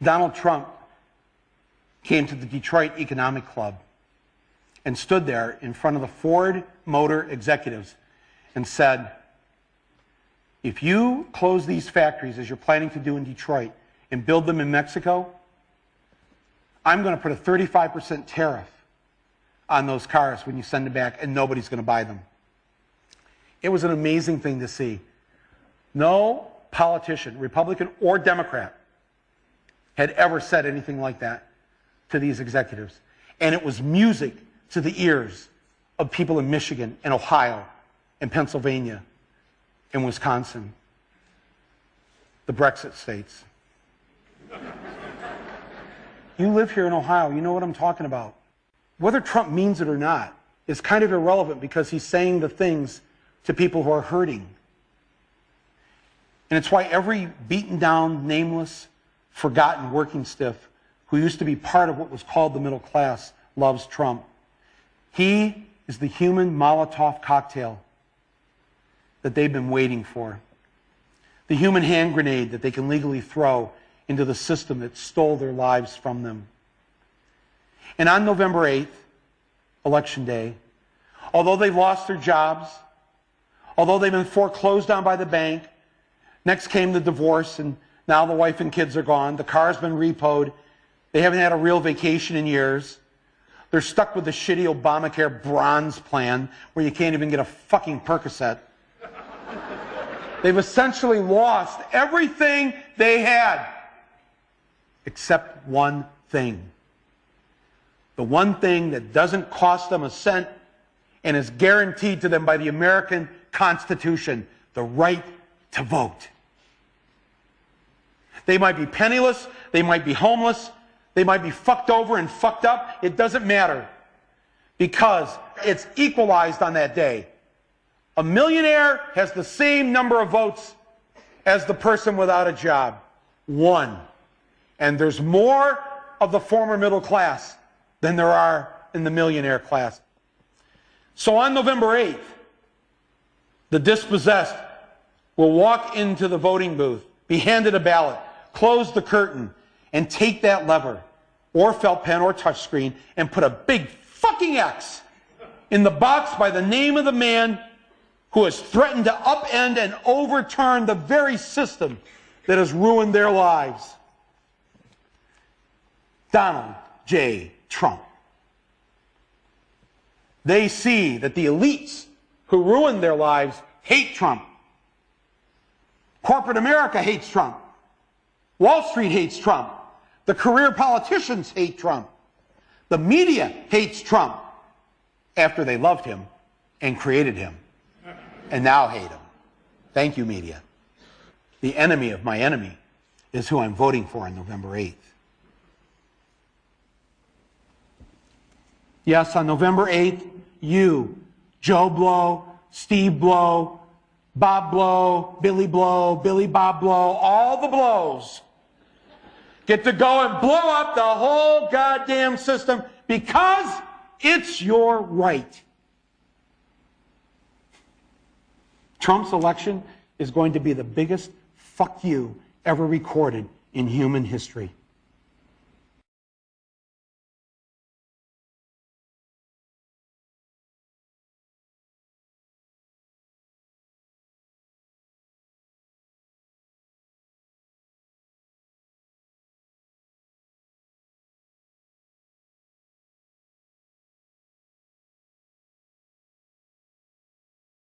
Donald Trump came to the Detroit Economic Club and stood there in front of the Ford Motor executives and said, if you close these factories as you're planning to do in Detroit and build them in Mexico, I'm going to put a 35% tariff on those cars when you send them back, and nobody's going to buy them. It was an amazing thing to see. No politician, Republican or Democrat, had ever said anything like that to these executives. And it was music to the ears of people in Michigan and Ohio and Pennsylvania and Wisconsin, the Brexit states. You live here in Ohio, you know what I'm talking about. Whether Trump means it or not is kind of irrelevant because he's saying the things to people who are hurting. And it's why every beaten down, nameless, forgotten working stiff who used to be part of what was called the middle class loves Trump. He is the human Molotov cocktail that they've been waiting for. The human hand grenade that they can legally throw into the system that stole their lives from them. And on November 8th, Election Day, although they've lost their jobs, although they've been foreclosed on by the bank, next came the divorce, and now the wife and kids are gone, the car's been repoed, they haven't had a real vacation in years, they're stuck with the shitty Obamacare bronze plan where you can't even get a fucking Percocet. They've essentially lost everything they had, except one thing. The one thing that doesn't cost them a cent and is guaranteed to them by the American Constitution, the right to vote. They might be penniless, they might be homeless, they might be fucked over and fucked up. It doesn't matter because it's equalized on that day. A millionaire has the same number of votes as the person without a job. One. And there's more of the former middle class than there are in the millionaire class. So on November 8th, the dispossessed will walk into the voting booth, be handed a ballot, close the curtain, and take that lever, or felt pen or touchscreen, and put a big fucking X in the box by the name of the man who has threatened to upend and overturn the very system that has ruined their lives. Donald J. Trump. They see that the elites who ruined their lives hate Trump. Corporate America hates Trump. Wall Street hates Trump. The career politicians hate Trump. The media hates Trump after they loved him and created him and now hate him. Thank you, media. The enemy of my enemy is who I'm voting for on November 8th. Yes, on November 8th, you, Joe Blow, Steve Blow, Bob Blow, Billy Bob Blow, all the blows, get to go and blow up the whole goddamn system because it's your right. Trump's election is going to be the biggest fuck you ever recorded in human history.